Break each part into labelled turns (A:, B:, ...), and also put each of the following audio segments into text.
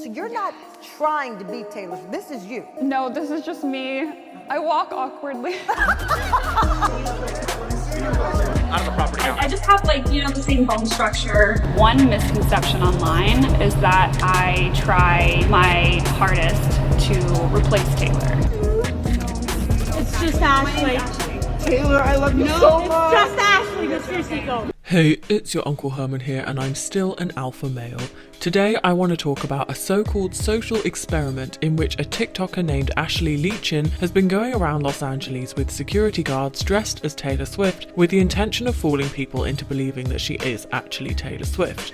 A: So you're not trying to be Taylor Swift. This is you.
B: No, this is just me. I walk awkwardly.
C: Out of the property.
D: I just have the same bone structure.
B: One misconception online is that I try my hardest to replace Taylor.
D: It's just Ashley.
A: Taylor, I love you so much.
D: Just Ashley, but seriously, go.
C: Hey, it's your Uncle Herman here, and I'm still an alpha male. Today I want to talk about a so-called social experiment in which a TikToker named Ashley Leechin has been going around Los Angeles with security guards dressed as Taylor Swift with the intention of fooling people into believing that she is actually Taylor Swift.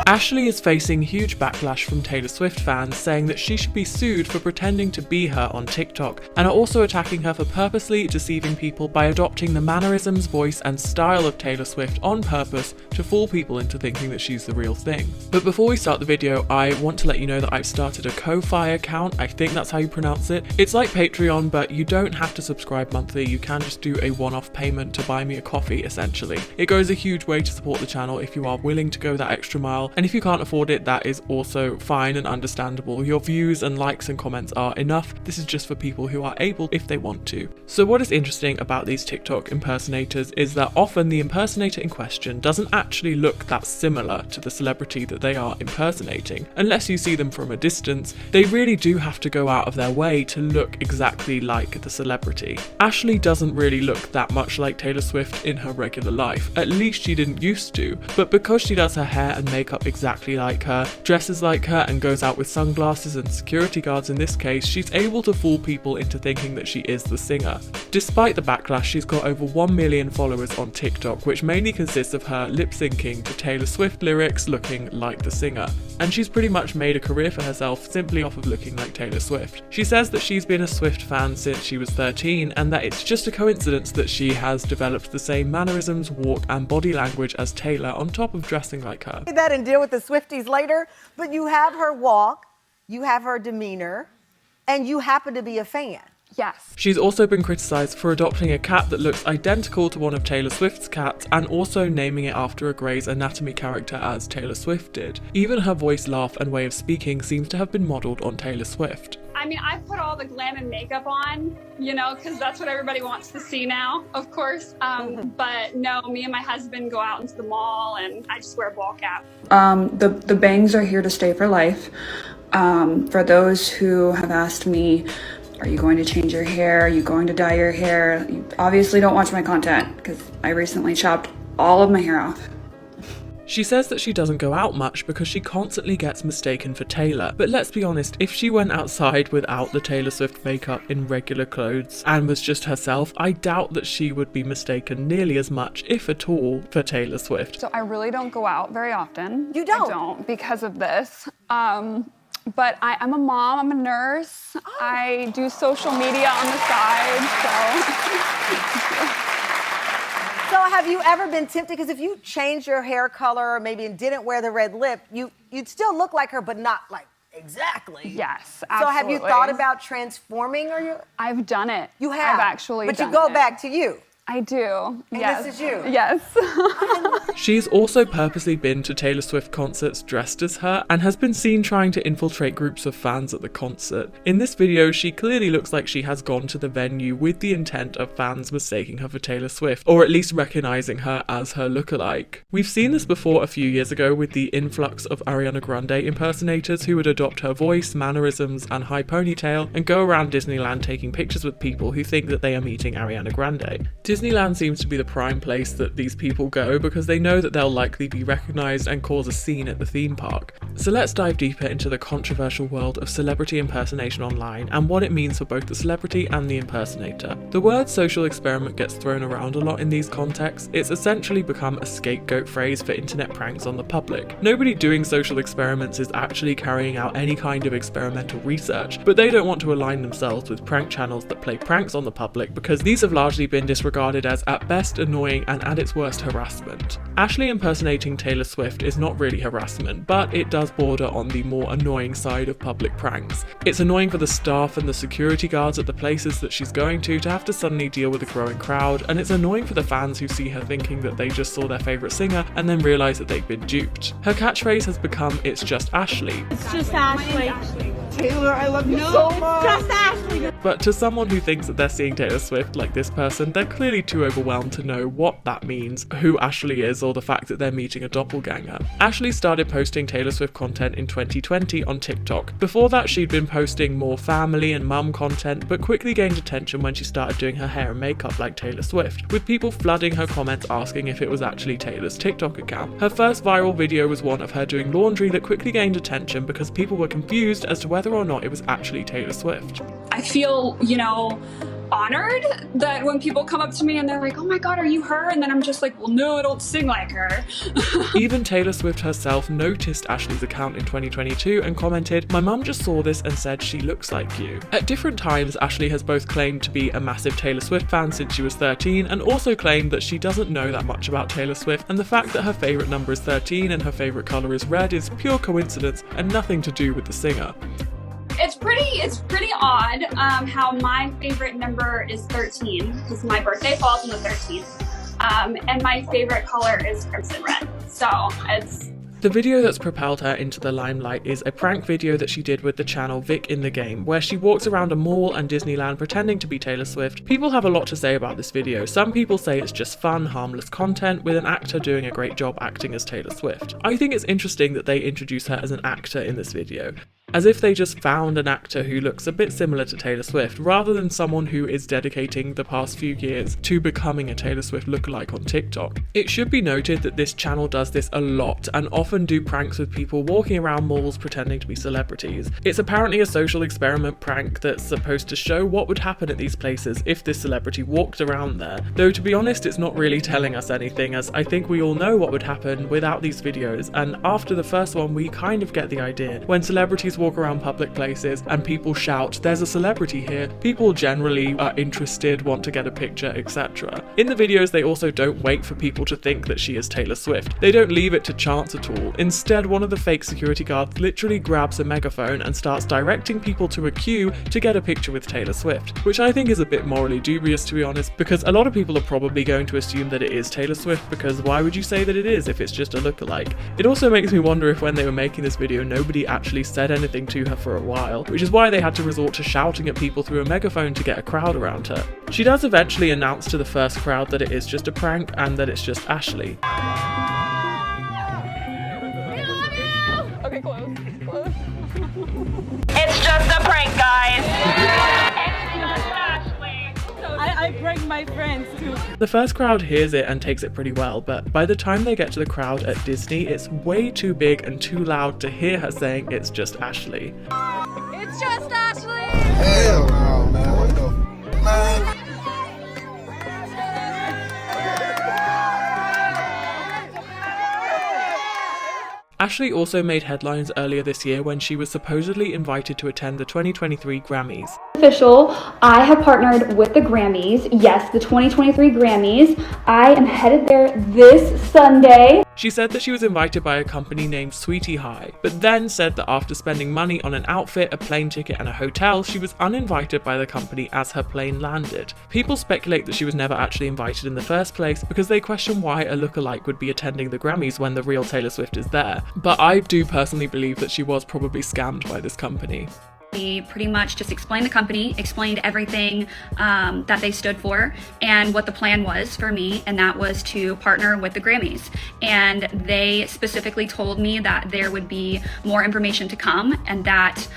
C: Ashley is facing huge backlash from Taylor Swift fans saying that she should be sued for pretending to be her on TikTok, and are also attacking her for purposely deceiving people by adopting the mannerisms, voice and style of Taylor Swift on purpose to fool people into thinking that she's the real thing. But before we start the video, I want to let you know that I've started a Ko-Fi account. I think that's how you pronounce it. It's like Patreon, but you don't have to subscribe monthly. You can just do a one-off payment to buy me a coffee, essentially. It goes a huge way to support the channel if you are willing to go that extra mile. And if you can't afford it, that is also fine and understandable. Your views and likes and comments are enough. This is just for people who are able if they want to. So what is interesting about these TikTok impersonators is that often the impersonator in question doesn't actually look that similar to the celebrity that they are impersonating. Unless you see them from a distance, they really do have to go out of their way to look exactly like the celebrity. Ashley doesn't really look that much like Taylor Swift in her regular life. At least she didn't used to. But because she does her hair and makeup exactly like her, dresses like her and goes out with sunglasses and security guards in this case, she's able to fool people into thinking that she is the singer. Despite the backlash, she's got over 1 million followers on TikTok, which mainly consists of her lip syncing to Taylor Swift lyrics looking like the singer. And she's pretty much made a career for herself simply off of looking like Taylor Swift. She says that she's been a Swift fan since she was 13 and that it's just a coincidence that she has developed the same mannerisms, walk and body language as Taylor on top of dressing like her.
A: That and deal with the Swifties later, but you have her walk, you have her demeanor, and you happen to be a fan.
B: Yes.
C: She's also been criticised for adopting a cat that looks identical to one of Taylor Swift's cats and also naming it after a Grey's Anatomy character as Taylor Swift did. Even her voice, laugh and way of speaking seems to have been modelled on Taylor Swift.
B: I mean, I put all the glam and makeup on, because that's what everybody wants to see now, of course. But no, me and my husband go out into the mall and I just wear a ball cap.
E: The bangs are here to stay for life. For those who have asked me, are you going to change your hair? Are you going to dye your hair? You obviously don't watch my content because I recently chopped all of my hair off.
C: She says that she doesn't go out much because she constantly gets mistaken for Taylor. But let's be honest, if she went outside without the Taylor Swift makeup in regular clothes and was just herself, I doubt that she would be mistaken nearly as much, if at all, for Taylor Swift.
B: So I really don't go out very often.
A: You don't?
B: I don't, because of this. But I'm a mom, I'm a nurse. Oh. I do social media on the side, so.
A: So have you ever been tempted? Because if you changed your hair color or maybe and didn't wear the red lip, you'd still look like her, but not like exactly.
B: Yes, absolutely.
A: So have you thought about transforming?
B: I've done it.
A: You have?
B: I've actually done it.
A: But you go back to you.
B: I do.
A: And
B: yes.
A: this is you.
B: Yes.
C: She's also purposely been to Taylor Swift concerts dressed as her and has been seen trying to infiltrate groups of fans at the concert. In this video, she clearly looks like she has gone to the venue with the intent of fans mistaking her for Taylor Swift, or at least recognizing her as her lookalike. We've seen this before a few years ago with the influx of Ariana Grande impersonators who would adopt her voice, mannerisms and high ponytail and go around Disneyland taking pictures with people who think that they are meeting Ariana Grande. Disneyland seems to be the prime place that these people go because they know that they'll likely be recognised and cause a scene at the theme park. So let's dive deeper into the controversial world of celebrity impersonation online and what it means for both the celebrity and the impersonator. The word social experiment gets thrown around a lot in these contexts. It's essentially become a scapegoat phrase for internet pranks on the public. Nobody doing social experiments is actually carrying out any kind of experimental research, but they don't want to align themselves with prank channels that play pranks on the public because these have largely been disregarded regarded as at best annoying and at its worst harassment. Ashley impersonating Taylor Swift is not really harassment, but it does border on the more annoying side of public pranks. It's annoying for the staff and the security guards at the places that she's going to have to suddenly deal with a growing crowd, and it's annoying for the fans who see her thinking that they just saw their favourite singer and then realise that they've been duped. Her catchphrase has become "It's just Ashley."
D: It's just Ashley.
F: Taylor, I love you so much.
D: Just Ashley.
C: But to someone who thinks that they're seeing Taylor Swift like this person, they're clearly too overwhelmed to know what that means, who Ashley is, or the fact that they're meeting a doppelganger. Ashley started posting Taylor Swift content in 2020 on TikTok. Before that, she'd been posting more family and mum content, but quickly gained attention when she started doing her hair and makeup like Taylor Swift, with people flooding her comments asking if it was actually Taylor's TikTok account. Her first viral video was one of her doing laundry that quickly gained attention because people were confused as to whether or not it was actually Taylor Swift.
B: I feel, honored that when people come up to me and they're like, oh my god, are you her? And then I'm just like, well, no, I don't sing like her.
C: Even Taylor Swift herself noticed Ashley's account in 2022 and commented, "My mum just saw this and said she looks like you." At different times, Ashley has both claimed to be a massive Taylor Swift fan since she was 13 and also claimed that she doesn't know that much about Taylor Swift, and the fact that her favourite number is 13 and her favourite colour is red is pure coincidence and nothing to do with the singer.
B: It's pretty odd how my favorite number is 13 because my birthday falls on the 13th, and my favorite color is crimson red. So it's.
C: The video that's propelled her into the limelight is a prank video that she did with the channel Vic in the Game, where she walks around a mall and Disneyland pretending to be Taylor Swift. People have a lot to say about this video. Some people say it's just fun, harmless content with an actor doing a great job acting as Taylor Swift. I think it's interesting that they introduce her as an actor in this video, as if they just found an actor who looks a bit similar to Taylor Swift, rather than someone who is dedicating the past few years to becoming a Taylor Swift lookalike on TikTok. It should be noted that this channel does this a lot and often do pranks with people walking around malls pretending to be celebrities. It's apparently a social experiment prank that's supposed to show what would happen at these places if this celebrity walked around there, though to be honest it's not really telling us anything, as I think we all know what would happen without these videos, and after the first one we kind of get the idea. When celebrities walk around public places and people shout, "There's a celebrity here," people generally are interested, want to get a picture, etc. In the videos they also don't wait for people to think that she is Taylor Swift. They don't leave it to chance at all. Instead, one of the fake security guards literally grabs a megaphone and starts directing people to a queue to get a picture with Taylor Swift, which I think is a bit morally dubious, to be honest, because a lot of people are probably going to assume that it is Taylor Swift, because why would you say that it is if it's just a lookalike? It also makes me wonder if when they were making this video nobody actually said anything to her for a while, which is why they had to resort to shouting at people through a megaphone to get a crowd around her. She does eventually announce to the first crowd that it is just a prank and that it's just Ashley.
B: Okay, close.
G: It's just a prank, guys.
D: I bring my friends too.
C: The first crowd hears it and takes it pretty well, but by the time they get to the crowd at Disney, it's way too big and too loud to hear her saying it's just Ashley.
G: It's just Ashley.
F: Hell no, man. What the man?
C: Ashley also made headlines earlier this year when she was supposedly invited to attend the 2023 Grammys.
H: Official, I have partnered with the Grammys. Yes, the 2023 Grammys. I am headed there this Sunday.
C: She said that she was invited by a company named Sweetie High, but then said that after spending money on an outfit, a plane ticket and a hotel, she was uninvited by the company as her plane landed. People speculate that she was never actually invited in the first place because they question why a lookalike would be attending the Grammys when the real Taylor Swift is there. But I do personally believe that she was probably scammed by this company.
I: We pretty much just explained the company, explained everything that they stood for and what the plan was for me, and that was to partner with the Grammys. And they specifically told me that there would be more information to come, and that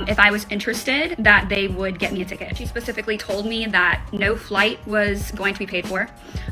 I: if I was interested, that they would get me a ticket. She specifically told me that no flight was going to be paid for,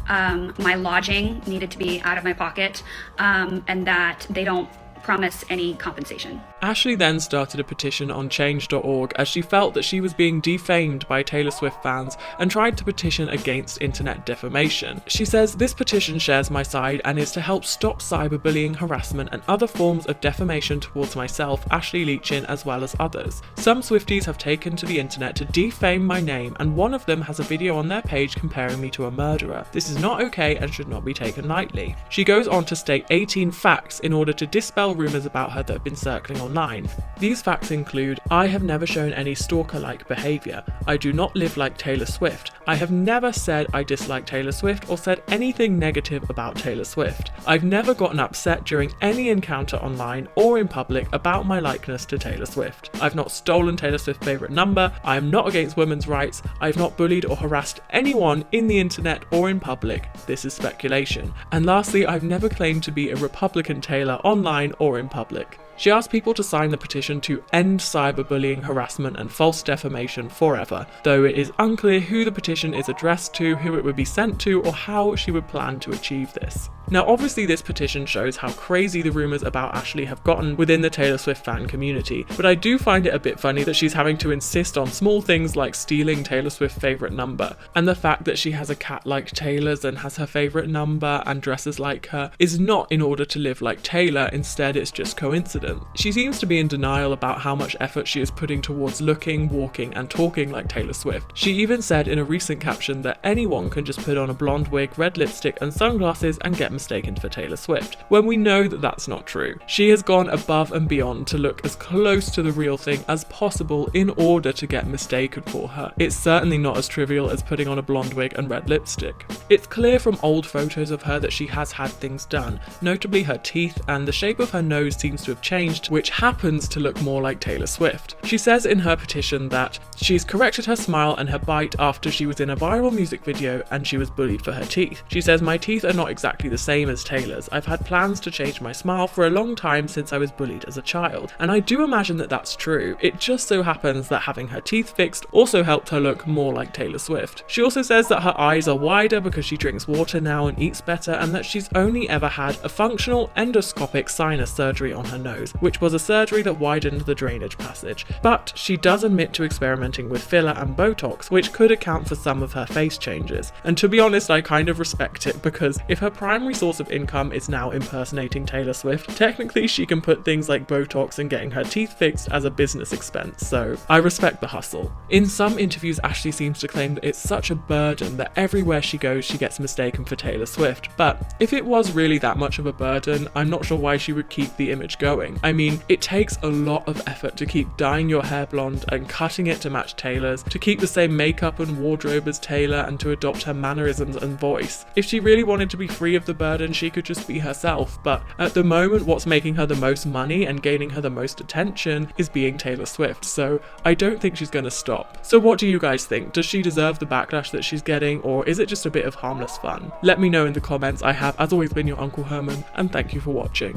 I: my lodging needed to be out of my pocket, and that they don't promise any compensation.
C: Ashley then started a petition on change.org as she felt that she was being defamed by Taylor Swift fans and tried to petition against internet defamation. She says, "This petition shares my side and is to help stop cyberbullying, harassment and other forms of defamation towards myself, Ashley Leechin, as well as others. Some Swifties have taken to the internet to defame my name, and one of them has a video on their page comparing me to a murderer. This is not okay and should not be taken lightly." She goes on to state 18 facts in order to dispel rumours about her that have been circling online. These facts include: I have never shown any stalker-like behaviour. I do not live like Taylor Swift. I have never said I dislike Taylor Swift or said anything negative about Taylor Swift. I've never gotten upset during any encounter online or in public about my likeness to Taylor Swift. I've not stolen Taylor Swift's favourite number. I am not against women's rights. I've not bullied or harassed anyone in the internet or in public. This is speculation. And lastly, I've never claimed to be a Republican Taylor online or in public. She asked people to sign the petition to end cyberbullying, harassment and false defamation forever, though it is unclear who the petition is addressed to, who it would be sent to, or how she would plan to achieve this. Now obviously this petition shows how crazy the rumours about Ashley have gotten within the Taylor Swift fan community, but I do find it a bit funny that she's having to insist on small things like stealing Taylor Swift's favourite number, and the fact that she has a cat like Taylor's and has her favourite number and dresses like her is not in order to live like Taylor, instead it's just coincidence. She seems to be in denial about how much effort she is putting towards looking, walking and talking like Taylor Swift. She even said in a recent caption that anyone can just put on a blonde wig, red lipstick and sunglasses and get mistaken for Taylor Swift, when we know that that's not true. She has gone above and beyond to look as close to the real thing as possible in order to get mistaken for her. It's certainly not as trivial as putting on a blonde wig and red lipstick. It's clear from old photos of her that she has had things done, notably her teeth, and the shape of her nose seems to have changed, which happens to look more like Taylor Swift. She says in her petition that she's corrected her smile and her bite after she was in a viral music video and she was bullied for her teeth. She says, "My teeth are not exactly the same as Taylor's. I've had plans to change my smile for a long time since I was bullied as a child." And I do imagine that that's true. It just so happens that having her teeth fixed also helped her look more like Taylor Swift. She also says that her eyes are wider because she drinks water now and eats better, and that she's only ever had a functional endoscopic sinus surgery on her nose, which was a surgery that widened the drainage passage. But she does admit to experimenting with filler and Botox, which could account for some of her face changes. And to be honest, I kind of respect it, because if her primary source of income is now impersonating Taylor Swift, technically she can put things like Botox and getting her teeth fixed as a business expense, so I respect the hustle. In some interviews, Ashley seems to claim that it's such a burden that everywhere she goes she gets mistaken for Taylor Swift, but if it was really that much of a burden, I'm not sure why she would keep the image going. I mean, it takes a lot of effort to keep dyeing your hair blonde and cutting it to match Taylor's, to keep the same makeup and wardrobe as Taylor, and to adopt her mannerisms and voice. If she really wanted to be free of the burden, she could just be herself, but at the moment what's making her the most money and gaining her the most attention is being Taylor Swift, so I don't think she's going to stop. So what do you guys think? Does she deserve the backlash that she's getting, or is it just a bit of harmless fun? Let me know in the comments. I have, as always, been your Uncle Herman, and thank you for watching.